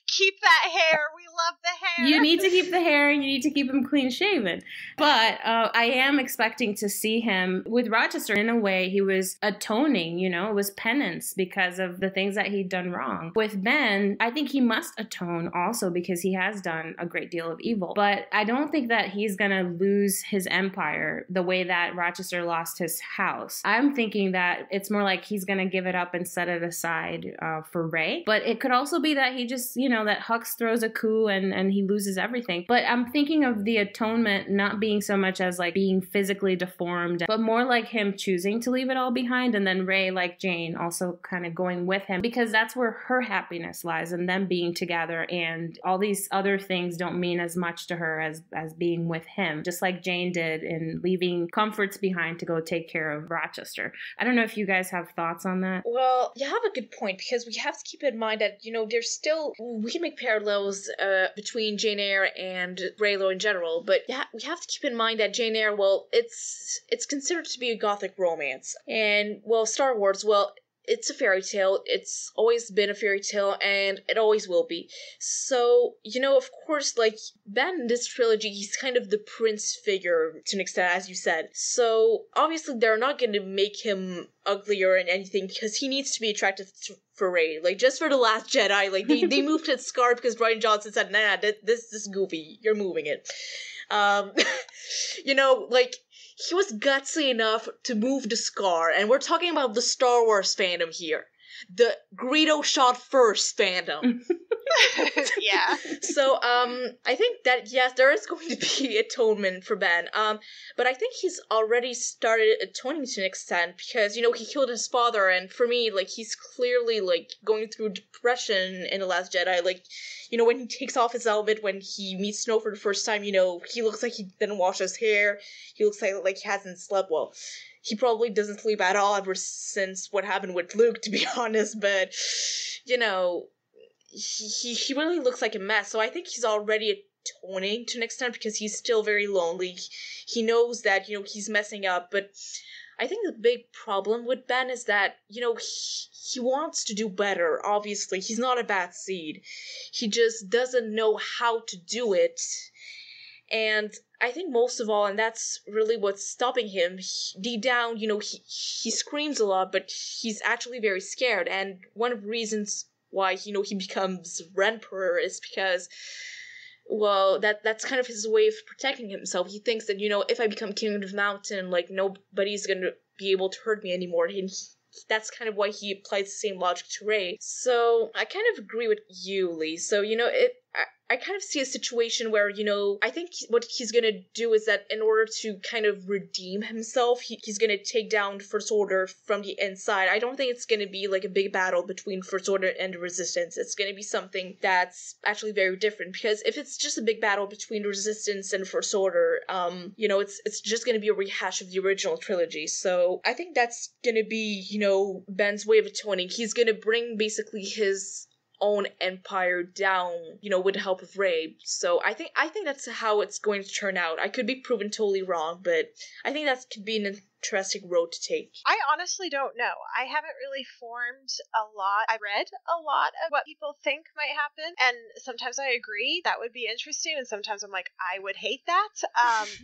keep that hair. We love the hair. You need to keep the hair and you need to keep him clean shaven. But I am expecting to see him with Rochester. In a way, he was atoning, you know, it was penance because of the things that he'd done wrong. With Ben, I think he must atone also because he has done a great deal of evil. But I don't think that he's going to lose his empire the way that Rochester lost his house. I'm thinking that it's more like he's going to give it up and set it aside for Rey. But it could also be that he just, you know, that Hux throws a coup and he loses everything. But I'm thinking of the atonement not being so much as like being physically deformed, but more like him choosing to leave it all behind, and then Rey, like Jane, also kind of going with him because that's where her happiness lies, and them being together, and all these other things don't mean as much to her as being with him, just like Jane did in leaving comforts behind to go take care of Rochester. I don't know if you guys have thoughts on that. Well, you have a good point because we have to keep in mind that, you know, there's still, we can make parallels between Jane Eyre and Reylo in general, but yeah, we have to keep in mind that Jane Eyre, well, it's considered to be a gothic romance, and well, Star Wars, well, it's a fairy tale. It's always been a fairy tale, and it always will be. So, you know, of course, like, Ben in this trilogy, he's kind of the prince figure to an extent, as you said. So, obviously, they're not going to make him uglier and anything because he needs to be attractive for Rey. Like, just for The Last Jedi, like, they moved his scar because Brian Johnson said, nah, this is goofy. You're moving it. You know, like, he was gutsy enough to move the scar, and we're talking about the Star Wars fandom here. The Greedo shot first fandom. Yeah. So, I think that, yes, there is going to be atonement for Ben. But I think he's already started atoning to an extent because, you know, he killed his father, and for me, like, he's clearly, like, going through depression in The Last Jedi. Like, you know, when he takes off his helmet, when he meets Snow for the first time, you know, he looks like he didn't wash his hair. He looks like he hasn't slept well. He probably doesn't sleep at all ever since what happened with Luke, to be honest, but, you know, he really looks like a mess, so I think he's already atoning to an extent because he's still very lonely. He knows that, you know, he's messing up, but I think the big problem with Ben is that, you know, he wants to do better, obviously. He's not a bad seed. He just doesn't know how to do it. And I think most of all, and that's really what's stopping him, deep down, you know, he screams a lot, but he's actually very scared. And one of the reasons why, you know, he becomes Emperor is because, well, that's kind of his way of protecting himself. He thinks that, you know, if I become King of the Mountain, like, nobody's gonna be able to hurt me anymore. And that's kind of why he applies the same logic to Rey. So I kind of agree with you, Lee. So, you know, I kind of see a situation where, you know, I think what he's gonna do is that in order to kind of redeem himself, he's gonna take down First Order from the inside. I don't think it's gonna be like a big battle between First Order and the Resistance. It's gonna be something that's actually very different, because if it's just a big battle between the Resistance and First Order, you know, it's just gonna be a rehash of the original trilogy. So I think that's gonna be, you know, Ben's way of atoning. He's gonna bring basically his own empire down, you know, with the help of Rey. So I think that's how it's going to turn out. I could be proven totally wrong, but I think that could be an interesting road to take. I honestly don't know. I haven't really formed a lot. I read a lot of what people think might happen, and sometimes I agree that would be interesting, and sometimes I'm like, I would hate that.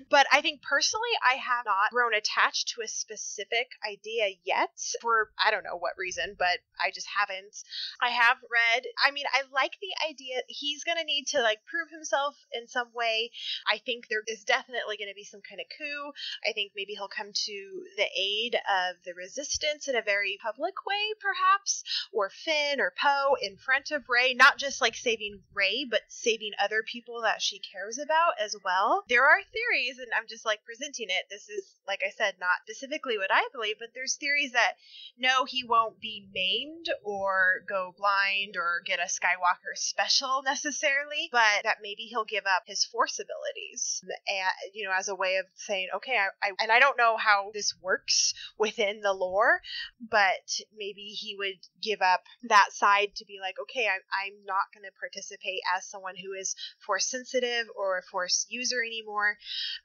But I think personally, I have not grown attached to a specific idea yet for I don't know what reason, but I just haven't. I have read, I mean, I like the idea he's going to need to like prove himself in some way. I think there is definitely going to be some kind of coup. I think maybe he'll come to the aid of the resistance in a very public way, perhaps, or Finn or Poe in front of Rey, not just like saving Rey, but saving other people that she cares about as well. There are theories, and I'm just like presenting it. This is, like I said, not specifically what I believe, but there's theories that no, he won't be maimed or go blind or get a Skywalker special necessarily, but that maybe he'll give up his Force abilities, and, you know, as a way of saying, okay, I don't know how this works within the lore, but maybe he would give up that side to be like, okay, I'm not going to participate as someone who is Force sensitive or a Force user anymore.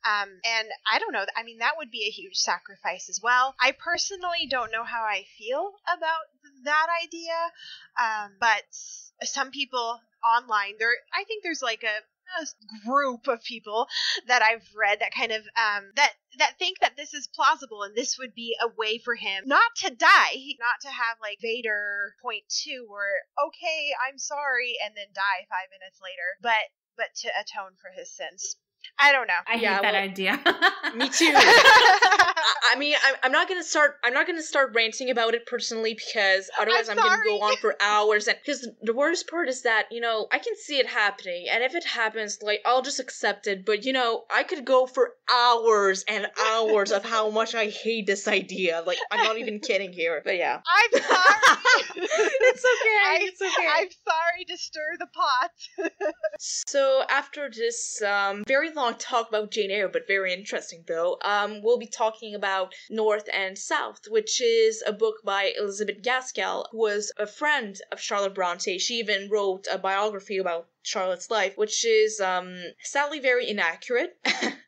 And I don't know. I mean, that would be a huge sacrifice as well. I personally don't know how I feel about that idea, but some people online, I think there's like a group of people that I've read that kind of that think that this is plausible and this would be a way for him not to die, not to have like Vader .2 or okay, I'm sorry, and then die 5 minutes later, but to atone for his sins. I don't know. I hate that idea. Me too. I mean, I'm not gonna start ranting about it personally, because otherwise I'm gonna go on for hours. And because the worst part is that, you know, I can see it happening, and if it happens, like, I'll just accept it. But, you know, I could go for hours and hours of how much I hate this idea. Like, I'm not even kidding here. But yeah, I'm sorry. It's okay. It's okay. I'm sorry to stir the pot. So after this very long talk about Jane Eyre, but very interesting though, we'll be talking about North and South, which is a book by Elizabeth Gaskell, who was a friend of Charlotte Bronte. She even wrote a biography about Charlotte's life, which is sadly very inaccurate.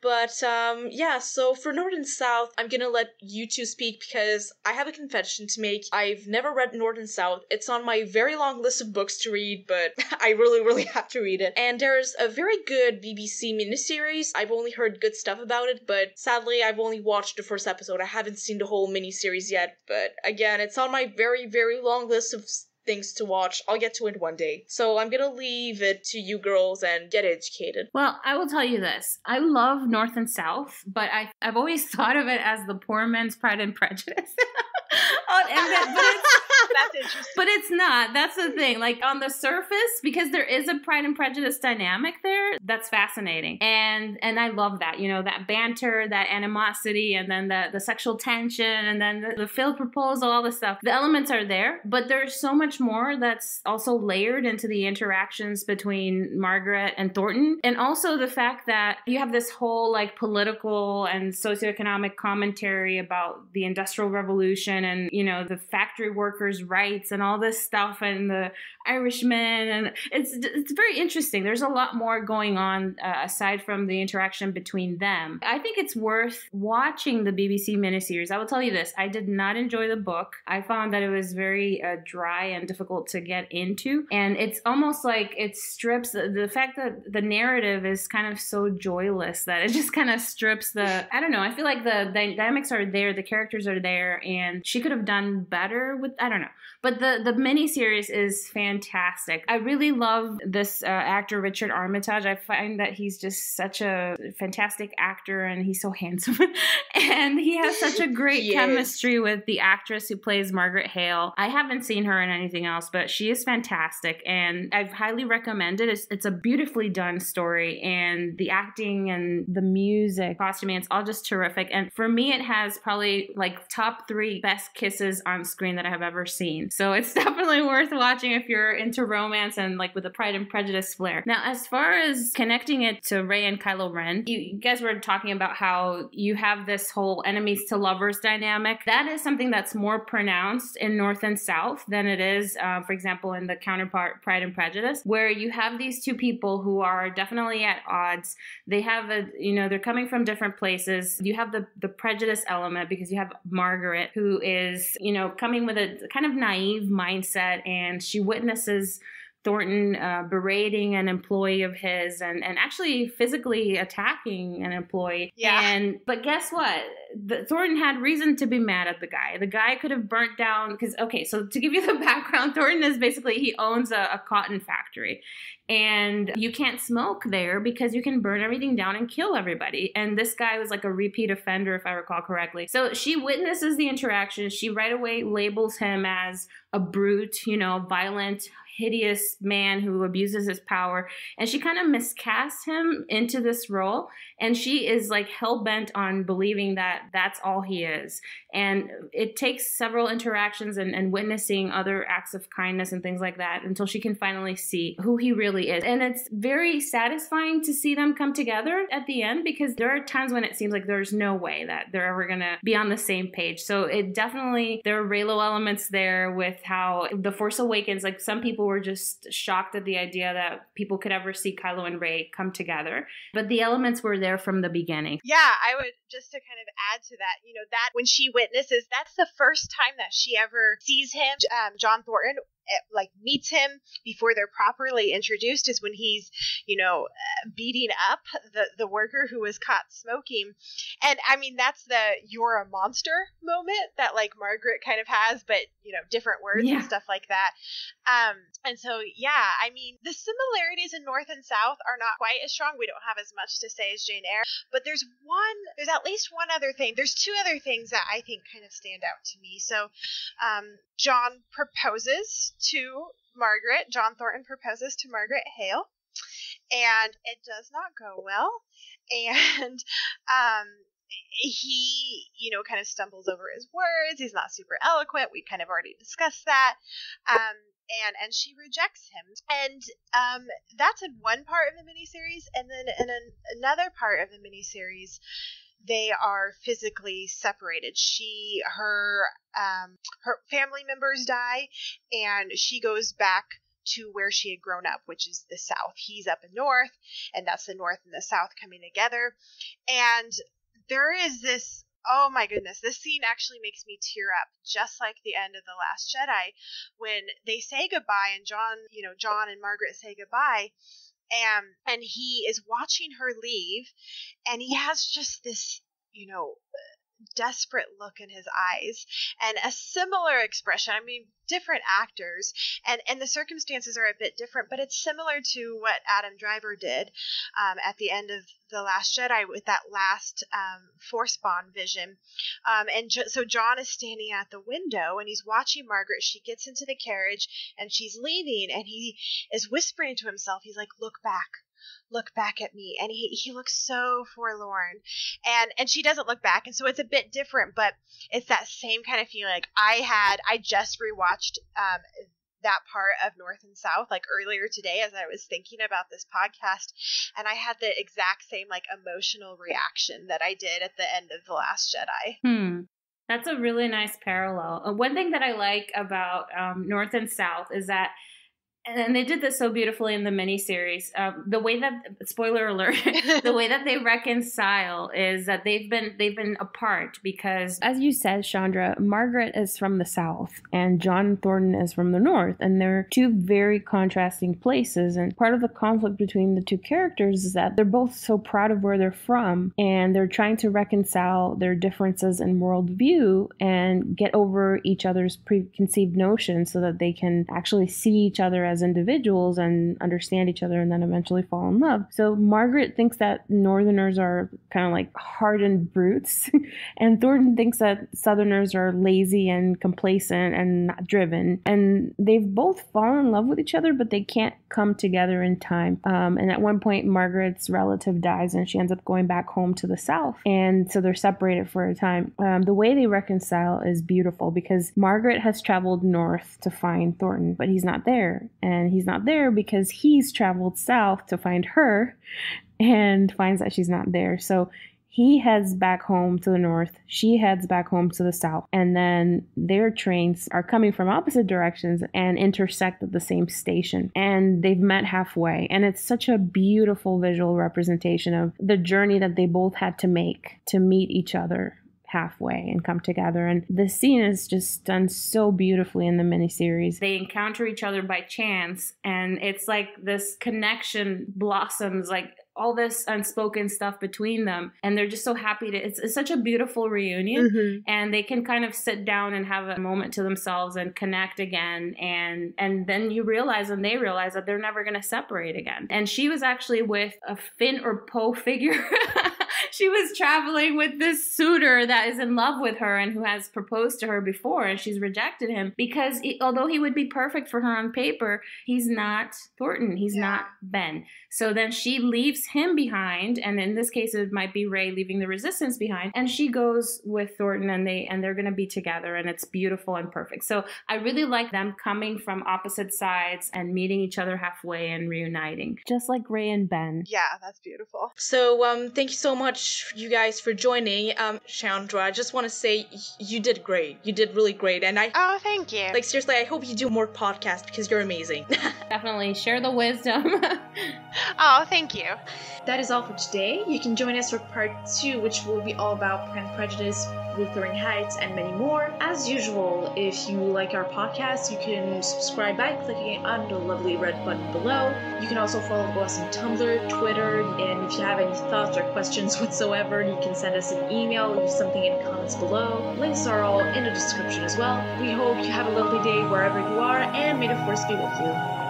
But yeah, so for North and South, I'm gonna let you two speak because I have a confession to make. I've never read North and South. It's on my very long list of books to read, but I really have to read it. And there's a very good BBC miniseries. I've only heard good stuff about it, but sadly I've only watched the first episode. I haven't seen the whole miniseries yet, but again, it's on my very long list of things to watch. I'll get to it one day. So I'm gonna leave it to you girls and get educated. Well, I will tell you this. I love North and South, but I've always thought of it as the poor man's Pride and Prejudice. That's interesting. But it's not. That's the thing. Like, on the surface, because there is a Pride and Prejudice dynamic there, that's fascinating. And I love that. You know, that banter, that animosity, and then the sexual tension, and then the failed proposal, all this stuff. The elements are there, but there's so much more that's also layered into the interactions between Margaret and Thornton. And also the fact that you have this whole, like, political and socioeconomic commentary about the Industrial Revolution and, you know, the factory workers' rights and all this stuff, and the Irishmen, and it's very interesting. There's a lot more going on aside from the interaction between them. I think it's worth watching the BBC miniseries. I will tell you this: I did not enjoy the book. I found that it was very dry and difficult to get into, and it's almost like it strips the fact that the narrative is kind of so joyless that it just kind of strips the. I don't know. I feel like the dynamics are there, the characters are there, and she could have done better with. I don't know. But the miniseries is fantastic. I really love this actor, Richard Armitage. I find that he's just such a fantastic actor, and he's so handsome. And he has such a great chemistry with the actress who plays Margaret Hale. I haven't seen her in anything else, but she is fantastic, and I've highly recommend it. It's a beautifully done story, and the acting and the music, costuming, it's all just terrific. And for me, it has probably like top 3 best kisses on screen that I have ever seen. So it's definitely worth watching if you're into romance and like with a Pride and Prejudice flair. Now, as far as connecting it to Rey and Kylo Ren, you guys were talking about how you have this whole enemies to lovers dynamic. That is something that's more pronounced in North and South than it is, for example, in the counterpart Pride and Prejudice, where you have these two people who are definitely at odds. They have they're coming from different places. You have the prejudice element because you have Margaret, who is, coming with a kind of naive mindset, and she witnesses Thornton berating an employee of his and actually physically attacking an employee. Yeah. But guess what? Thornton had reason to be mad at the guy. The guy could have burnt down, so to give you the background, Thornton is basically, he owns a cotton factory. And you can't smoke there because you can burn everything down and kill everybody. And this guy was like a repeat offender, if I recall correctly. So she witnesses the interaction. She right away labels him as a brute, violent, hideous man who abuses his power. And she kind of miscasts him into this role. And she is like hell-bent on believing that that's all he is. And it takes several interactions and witnessing other acts of kindness and things like that until she can finally see who he really is. And it's very satisfying to see them come together at the end, because there are times when it seems like there's no way that they're ever going to be on the same page. So it definitely, there are Reylo elements there with how The Force Awakens, like some people were just shocked at the idea that people could ever see Kylo and Rey come together. But the elements were there from the beginning. Yeah, I would just to kind of add to that, that when she witnesses, that's the first time that she ever sees him, John Thornton, meets him before they're properly introduced, is when he's, beating up the worker who was caught smoking. And I mean, that's the "you're a monster" moment that like Margaret kind of has, but different words and stuff like that. And so, I mean, the similarities in North and South are not quite as strong. We don't have as much to say as Jane Eyre, but there's at least one other thing. There's two other things that I think kind of stand out to me. So, John proposes to Margaret. John Thornton proposes to Margaret Hale, and it does not go well. And he, kind of stumbles over his words. He's not super eloquent. We kind of already discussed that. And she rejects him. And that's in one part of the miniseries. And then in another part of the miniseries, they are physically separated. Her family members die, and she goes back to where she had grown up, which is the South. He's up in North, and that's the North and the South coming together. And there is this, oh my goodness, this scene actually makes me tear up, just like the end of The Last Jedi, when they say goodbye, and John and Margaret say goodbye, and he is watching her leave, and he has just this, desperate look in his eyes and a similar expression. I mean, different actors and the circumstances are a bit different, but it's similar to what Adam Driver did at the end of The Last Jedi with that last Force Bond vision. So John is standing at the window and he's watching Margaret. She gets into the carriage and she's leaving, and he is whispering to himself. He's like, look back at me. And he looks so forlorn, and she doesn't look back. And so it's a bit different, but it's that same kind of feeling. Like I just rewatched that part of North and South like earlier today as I was thinking about this podcast, and I had the exact same like emotional reaction that I did at the end of The Last Jedi. That's a really nice parallel. One thing that I like about North and South is that, and they did this so beautifully in the miniseries, the way that, spoiler alert, the way that they reconcile is that they've been apart because, as you said, Chandra, Margaret is from the South and John Thornton is from the North, and they're two very contrasting places. And part of the conflict between the two characters is that they're both so proud of where they're from, and they're trying to reconcile their differences in worldview and get over each other's preconceived notions so that they can actually see each other as as individuals and understand each other and then eventually fall in love. So Margaret thinks that Northerners are kind of like hardened brutes, and Thornton thinks that Southerners are lazy and complacent and not driven. And they've both fallen in love with each other, but they can't come together in time. And at one point, Margaret's relative dies and she ends up going back home to the South. And so they're separated for a time. The way they reconcile is beautiful because Margaret has traveled north to find Thornton, but he's not there. And he's not there because he's traveled south to find her and finds that she's not there. So he heads back home to the north. She heads back home to the south. And then their trains are coming from opposite directions and intersect at the same station. And they've met halfway. And it's such a beautiful visual representation of the journey that they both had to make to meet each other halfway and come together. And the scene is just done so beautifully in the miniseries. They encounter each other by chance, and it's like this connection blossoms, like all this unspoken stuff between them, and they're just so happy to it's such a beautiful reunion. And they can kind of sit down and have a moment to themselves and connect again, and then you realize, and they realize, that they're never going to separate again. And she was actually with a Finn or Poe figure. She was traveling with this suitor that is in love with her and who has proposed to her before, and she's rejected him because although he would be perfect for her on paper, he's not Thornton. He's not Ben. So then she leaves him behind, and in this case it might be Rey leaving the Resistance behind, and she goes with Thornton, and they're going to be together, and it's beautiful and perfect. So I really like them coming from opposite sides and meeting each other halfway and reuniting, just like Rey and Ben. Yeah, that's beautiful. So thank you so much, you guys, for joining. Chandra, I just want to say you did great. You did really great, and Oh, thank you. like, seriously, I hope you do more podcasts because you're amazing. Definitely share the wisdom. Oh, thank you. That is all for today. You can join us for part 2, which will be all about Pride and Prejudice, Wuthering Heights, and many more. As usual, if you like our podcast, you can subscribe by clicking on the lovely red button below. You can also follow us on Tumblr, Twitter, and if you have any thoughts or questions whatsoever, you can send us an email, leave something in the comments below. Links are all in the description as well. We hope you have a lovely day wherever you are, and may the Force be with you.